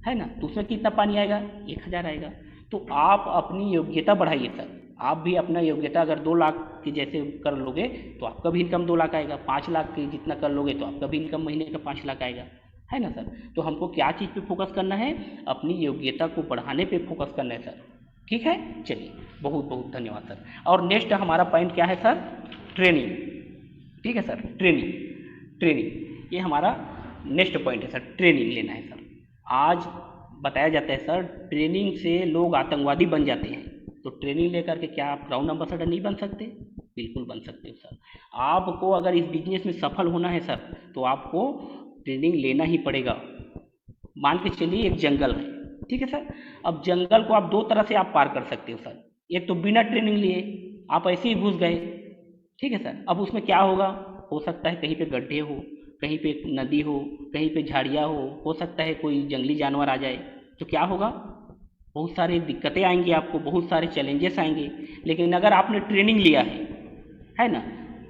है ना, तो उसमें कितना पानी आएगा? 1000 आएगा। तो आप अपनी योग्यता बढ़ाइए सर। आप भी अपना योग्यता अगर 2 लाख की जैसे कर लोगे तो आपका भी इनकम 2 लाख आएगा। 5 लाख की जितना कर लोगे तो आपका भी इनकम महीने का 5 लाख आएगा, है ना सर। तो हमको क्या चीज़ पे फोकस करना है? अपनी योग्यता को बढ़ाने पे फोकस करना है सर। ठीक है, चलिए, बहुत बहुत धन्यवाद सर। और नेक्स्ट हमारा पॉइंट क्या है सर? ट्रेनिंग। ठीक है सर, ट्रेनिंग ये हमारा नेक्स्ट पॉइंट है सर। ट्रेनिंग लेना है सर। आज बताया जाता है सर, ट्रेनिंग से लोग आतंकवादी बन जाते हैं। तो ट्रेनिंग लेकर के क्या आप ब्रांड एम्बेसडर नहीं बन सकते? बिल्कुल बन सकते हो सर। आपको अगर इस बिजनेस में सफल होना है सर तो आपको ट्रेनिंग लेना ही पड़ेगा। मान के चलिए एक जंगल है, ठीक है सर। अब जंगल को आप 2 तरह से आप पार कर सकते हो सर। एक तो बिना ट्रेनिंग लिए आप ऐसे ही घुस गए, ठीक है सर। अब उसमें क्या होगा? हो सकता है कहीं पे गड्ढे हो, कहीं पे नदी हो, कहीं पे झाड़ियाँ हो सकता है कोई जंगली जानवर आ जाए। तो क्या होगा? बहुत सारी दिक्कतें आएंगी आपको, बहुत सारे चैलेंजेस आएंगे। लेकिन अगर आपने ट्रेनिंग लिया है ना,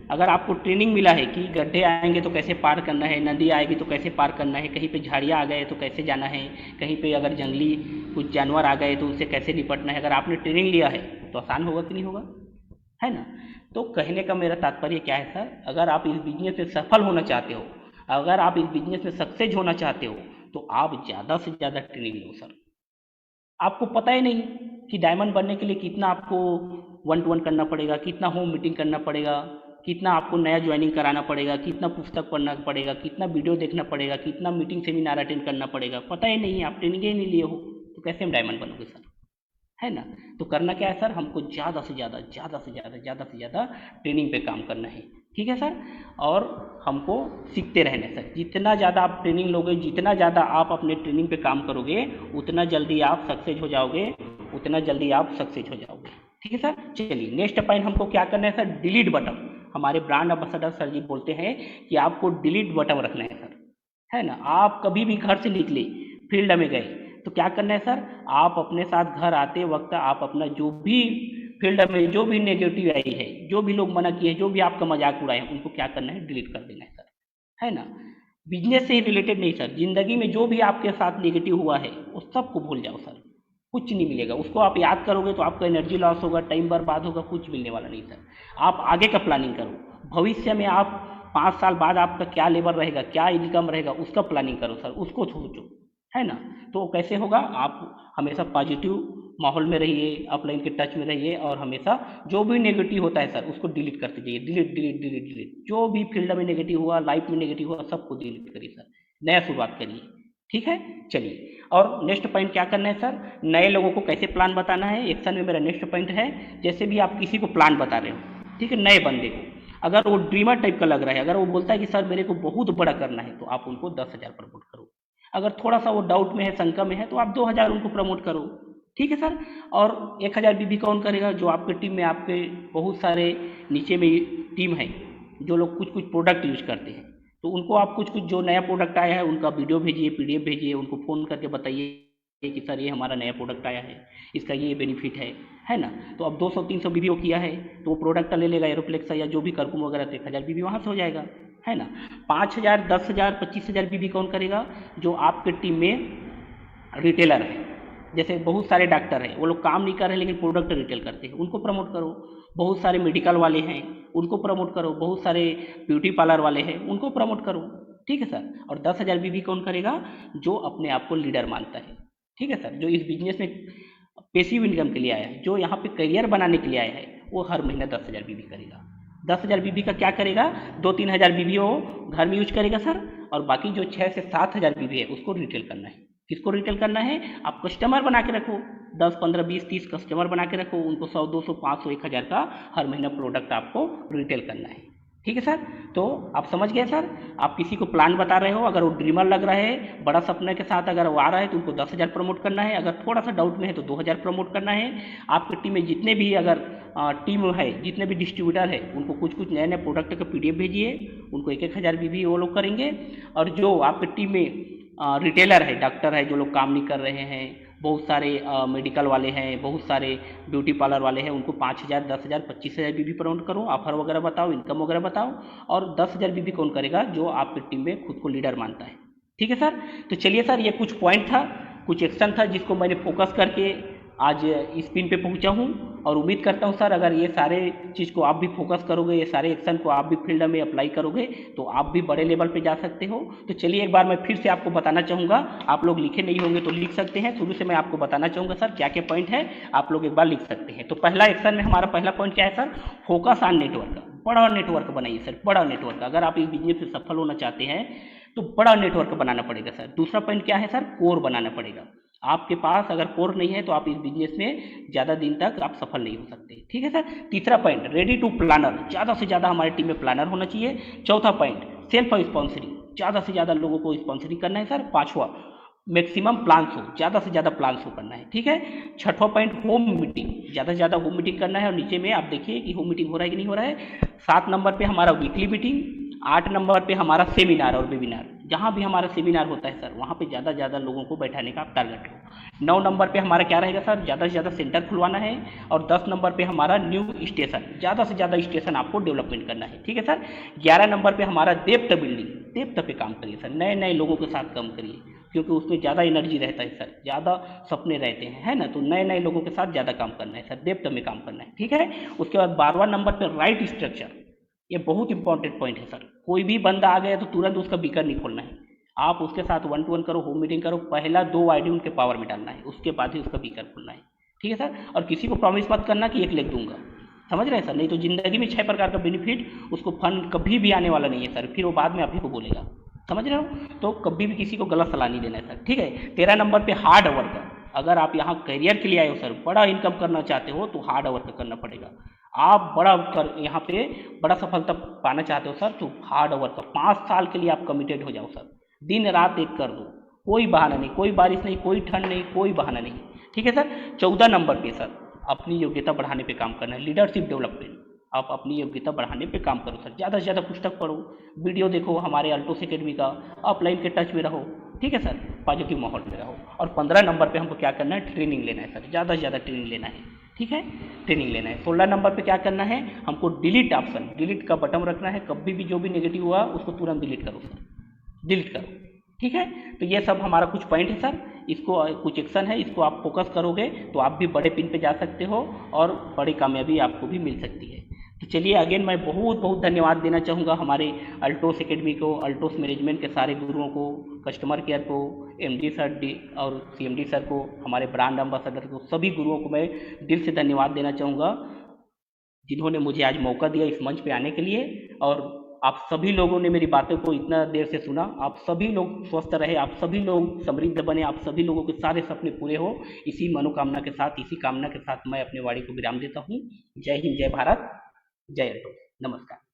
अगर आपको ट्रेनिंग मिला है कि गड्ढे आएंगे तो कैसे पार करना है, नदी आएगी तो कैसे पार करना है, कहीं पे झाड़ियाँ आ गए तो कैसे जाना है, कहीं पे अगर जंगली कुछ जानवर आ गए तो उनसे कैसे निपटना है, अगर आपने ट्रेनिंग लिया है तो आसान होगा कि नहीं होगा, है ना। तो कहने का मेरा तात्पर्य क्या है सर, अगर आप इस बिजनेस में सफल होना चाहते हो, अगर आप इस बिजनेस में सक्सेस होना चाहते हो तो आप ज़्यादा से ज़्यादा ट्रेनिंग लो सर। आपको पता ही नहीं कि डायमंड बनने के लिए कितना आपको 1-to-1 करना पड़ेगा, कितना होम मीटिंग करना पड़ेगा, कितना आपको नया ज्वाइनिंग कराना पड़ेगा, कितना पुस्तक पढ़ना पड़ेगा, कितना वीडियो देखना पड़ेगा, कितना मीटिंग सेमिनार अटेंड करना पड़ेगा। पता ही नहीं है, आप ट्रेनिंग ही नहीं लिए हो तो कैसे हम डायमंड बनोगे सर, है ना। तो करना क्या है सर, हमको ज़्यादा से ज़्यादा ट्रेनिंग पे काम करना है। ठीक है सर। और हमको सीखते रहना है सर। जितना ज़्यादा आप ट्रेनिंग लोगे, जितना ज़्यादा आप अपने ट्रेनिंग पे काम करोगे, उतना जल्दी आप सक्सेस हो जाओगे, उतना जल्दी आप सक्सेस हो जाओगे। ठीक है सर। चलिए, नेक्स्ट पॉइंट हमको क्या करना है सर? Delete button. हमारे ब्रांड एम्बेसडर सर जी बोलते हैं कि आपको डिलीट बटन रखना है सर, है ना। आप कभी भी घर से निकले, फील्ड में गए तो क्या करना है सर? आप अपने साथ घर आते वक्त आप अपना जो भी फील्ड में जो भी नेगेटिव आई है, जो भी लोग मना किए, जो भी आपका मजाक उड़ाए, उनको क्या करना है? डिलीट कर देना है सर, है ना। बिजनेस से ही रिलेटेड नहीं सर, जिंदगी में जो भी आपके साथ नेगेटिव हुआ है उस सबको भूल जाओ सर। कुछ नहीं मिलेगा, उसको आप याद करोगे तो आपका एनर्जी लॉस होगा, टाइम बर्बाद होगा, कुछ मिलने वाला नहीं सर। आप आगे का प्लानिंग करो। भविष्य में आप 5 साल बाद आपका क्या लेवल रहेगा, क्या इनकम रहेगा, उसका प्लानिंग करो सर, उसको सोचो, है ना। तो कैसे होगा? आप हमेशा पॉजिटिव माहौल में रहिए, अपलाइन के टच में रहिए, और हमेशा जो भी नेगेटिव होता है सर उसको डिलीट करते जाइए। डिलीट डिलीट डिलीट डिलीट, जो भी फील्ड में नेगेटिव हुआ, लाइफ में नेगेटिव हुआ, सबको डिलीट करिए सर, नया शुरुआत करिए। ठीक है। चलिए, और नेक्स्ट पॉइंट क्या करना है सर? नए लोगों को कैसे प्लान बताना है, एक्शन में मेरा नेक्स्ट पॉइंट है। जैसे भी आप किसी को प्लान बता रहे हो, ठीक है, नए बंदे को, अगर वो ड्रीमर टाइप का लग रहा है, अगर वो बोलता है कि सर मेरे को बहुत बड़ा करना है, तो आप उनको 10,000 प्रमोट करो। अगर थोड़ा सा वो डाउट में है, शंका में है, तो आप 2,000 उनको प्रमोट करो। ठीक है सर। और 1,000 बीबी कौन करेगा? जो आपके टीम में, आपके बहुत सारे नीचे में टीम है जो लोग कुछ कुछ प्रोडक्ट यूज करते हैं, तो उनको आप कुछ कुछ जो नया प्रोडक्ट आया है उनका वीडियो भेजिए, PDF भेजिए, उनको फ़ोन करके बताइए कि सर ये हमारा नया प्रोडक्ट आया है, इसका ये बेनिफिट है ना। तो अब 200-300 बीबी किया है तो वो प्रोडक्ट ले लेगा एरोप्लेक्स या जो भी करकुम वगैरह, तो 1000 बीबी वहाँ से हो जाएगा, है ना। 5000, 10,000, 25,000 बीबी कौन करेगा? जो आपके टीम में रिटेलर है। जैसे बहुत सारे डॉक्टर हैं, वो लोग काम नहीं कर रहे लेकिन प्रोडक्ट रिटेल करते हैं, उनको प्रमोट करो। बहुत सारे मेडिकल वाले हैं, उनको प्रमोट करो। बहुत सारे ब्यूटी पार्लर वाले हैं, उनको प्रमोट करो, ठीक है सर। और 10,000 बीबी कौन करेगा? जो अपने आप को लीडर मानता है, ठीक है सर। जो इस बिजनेस में पैसिव इनकम के लिए आया है, जो यहाँ पे करियर बनाने के लिए आया है, वो हर महीने 10,000 बीबी करेगा। 10,000 बीबी का क्या करेगा? 2-3 हज़ार बीबी वो घर में यूज करेगा सर, और बाकी जो 6 से 7 हज़ार बीबी है उसको रिटेल करना है। किसको रिटेल करना है? आप कस्टमर बना के रखो, 10, 15, 20, 30 कस्टमर बना के रखो, उनको 100, 200, 500, 1000 का हर महीना प्रोडक्ट आपको रिटेल करना है, ठीक है सर। तो आप समझ गए सर। आप किसी को प्लान बता रहे हो, अगर वो ड्रीमर लग रहा है, बड़ा सपने के साथ अगर वो आ रहा है तो उनको 10,000 प्रमोट करना है। अगर थोड़ा सा डाउट में है तो 2,000 प्रमोट करना है। आपकी टीम में जितने भी अगर टीम है, जितने भी डिस्ट्रीब्यूटर है, उनको कुछ कुछ नए नए प्रोडक्ट का PDF भेजिए, उनको 1-1 हज़ार बीबी वो लोग करेंगे। और जो आपकी टीम में रिटेलर है, डॉक्टर है, जो लोग काम नहीं कर रहे हैं, बहुत सारे मेडिकल वाले हैं, बहुत सारे ब्यूटी पार्लर वाले हैं, उनको 5,000, 10,000, 25,000 बीबी प्रमोट करो। ऑफर वगैरह बताओ, इनकम वगैरह बताओ। और 10,000 बीबी कौन करेगा? जो आपकी टीम में खुद को लीडर मानता है, ठीक है सर। तो चलिए सर, ये कुछ पॉइंट था, कुछ एक्शन था जिसको मैंने फोकस करके आज इस पिन पे पहुंचा हूं। और उम्मीद करता हूं सर, अगर ये सारे चीज़ को आप भी फोकस करोगे, ये सारे एक्शन को आप भी फील्ड में अप्लाई करोगे, तो आप भी बड़े लेवल पे जा सकते हो। तो चलिए एक बार मैं फिर से आपको बताना चाहूँगा, आप लोग लिखे नहीं होंगे तो लिख सकते हैं। शुरू से मैं आपको बताना चाहूँगा सर क्या क्या पॉइंट है, आप लोग एक बार लिख सकते हैं। तो पहला एक्शन में हमारा पहला पॉइंट क्या है सर? Focus on network. बड़ा नेटवर्क बनाइए सर, बड़ा नेटवर्क। अगर आप इस बिजनेस में सफल होना चाहते हैं तो बड़ा नेटवर्क बनाना पड़ेगा सर। दूसरा पॉइंट क्या है सर? कोर बनाना पड़ेगा। आपके पास अगर कोर नहीं है तो आप इस बिजनेस में ज़्यादा दिन तक आप सफल नहीं हो सकते, ठीक है सर। तीसरा पॉइंट, रेडी टू प्लानर। ज़्यादा से ज़्यादा हमारी टीम में प्लानर होना चाहिए। चौथा पॉइंट, सेल्फ स्पॉन्सरिंग। ज़्यादा से ज़्यादा लोगों को स्पॉन्सरिंग करना है सर। पाँचवा, मैक्सिमम प्लान्स हो, ज़्यादा से ज़्यादा प्लान्स हो करना है, ठीक है। छठवां पॉइंट, होम मीटिंग। ज़्यादा से ज़्यादा होम मीटिंग करना है, और नीचे में आप देखिए कि होम मीटिंग हो रहा है कि नहीं हो रहा है। 7 नंबर पे हमारा वीकली मीटिंग। 8 नंबर पे हमारा सेमिनार और वेबिनार। जहाँ भी हमारा सेमिनार होता है सर, वहाँ पे ज़्यादा से ज़्यादा लोगों को बैठाने का आप टारगेट लो। 9 नंबर पे हमारा क्या रहेगा सर? ज़्यादा से ज़्यादा सेंटर खुलवाना है। और 10 नंबर पे हमारा न्यू स्टेशन, ज़्यादा से ज़्यादा स्टेशन आपको डेवलपमेंट करना है, ठीक है सर। 11 नंबर पे हमारा डेप्थ बिल्डिंग। डेप्थ पे काम करिए सर, नए नए लोगों के साथ काम करिए, क्योंकि उसमें ज़्यादा एनर्जी रहता है सर, ज़्यादा सपने रहते हैं, है ना। तो नए नए लोगों के साथ ज़्यादा काम करना है सर, डेप्थ में काम करना है, ठीक है। उसके बाद 12वां नंबर पे राइट स्ट्रक्चर। ये बहुत इंपॉर्टेंट पॉइंट है सर। कोई भी बंदा आ गया तो तुरंत उसका बीकर नहीं खोलना है। आप उसके साथ 1 to 1 करो, होम मीटिंग करो, पहला 2 आईडी उनके पावर में डालना है, उसके बाद ही उसका बीकर खोलना है, ठीक है सर। और किसी को प्रॉमिस मत करना कि 1 लाख दूंगा, समझ रहे हैं सर। नहीं तो जिंदगी में 6 प्रकार का बेनिफिट, उसको फंड कभी भी आने वाला नहीं है सर, फिर वो बाद में आप ही को बोलेगा, समझ रहे हो। तो कभी भी किसी को गलत सलाह नहीं देना है सर, ठीक है। 13 नंबर पे हार्ड वर्क। अगर आप यहाँ करियर के लिए आए हो सर, बड़ा इनकम करना चाहते हो, तो हार्ड वर्क करना पड़ेगा। आप यहाँ पे बड़ा सफलता पाना चाहते हो सर, तो हार्ड वर्क। 5 साल के लिए आप कमिटेड हो जाओ सर, दिन रात एक कर दो, कोई बहाना नहीं, कोई बारिश नहीं, कोई ठंड नहीं, कोई बहाना नहीं, ठीक है सर। 14 नंबर पे सर, अपनी योग्यता बढ़ाने पे काम करना है, लीडरशिप डेवलपमेंट। आप अपनी योग्यता बढ़ाने पे काम करो सर, ज़्यादा से ज़्यादा पुस्तक पढ़ो, वीडियो देखो हमारे अल्टोस एकेडमी का, ऑफलाइन के टच में रहो, ठीक है सर, पॉजिटिव माहौल में रहो। और 15 नंबर पे हमको क्या करना है? ट्रेनिंग लेना है सर, ज़्यादा से ज़्यादा ट्रेनिंग लेना है, ठीक है, ट्रेनिंग लेना है। 16 नंबर पे क्या करना है? हमको डिलीट ऑप्शन, डिलीट का बटन रखना है। कभी भी जो भी नेगेटिव हुआ उसको तुरंत डिलीट करो सर, डिलीट करो, ठीक है। तो ये सब हमारा कुछ पॉइंट है सर, इसको कुछ एक्शन है, इसको आप फोकस करोगे तो आप भी बड़े पिन पे जा सकते हो और बड़ी कामयाबी आपको भी मिल सकती है। तो चलिए, अगेन मैं बहुत बहुत धन्यवाद देना चाहूँगा हमारे अल्टोस एकेडमी को, अल्टोस मैनेजमेंट के सारे गुरुओं को, कस्टमर केयर को, MD सर और CMD सर को, हमारे ब्रांड एम्बेसडर को, सभी गुरुओं को मैं दिल से धन्यवाद देना चाहूँगा जिन्होंने मुझे आज मौका दिया इस मंच पे आने के लिए। और आप सभी लोगों ने मेरी बातों को इतना देर से सुना। आप सभी लोग स्वस्थ रहे, आप सभी लोग समृद्ध बने, आप सभी लोगों के सारे सपने पूरे हो, इसी मनोकामना के साथ, इसी कामना के साथ मैं अपने वाणी को विराम देता हूँ। जय हिंद, जय भारत, जय अल्टोस, नमस्कार।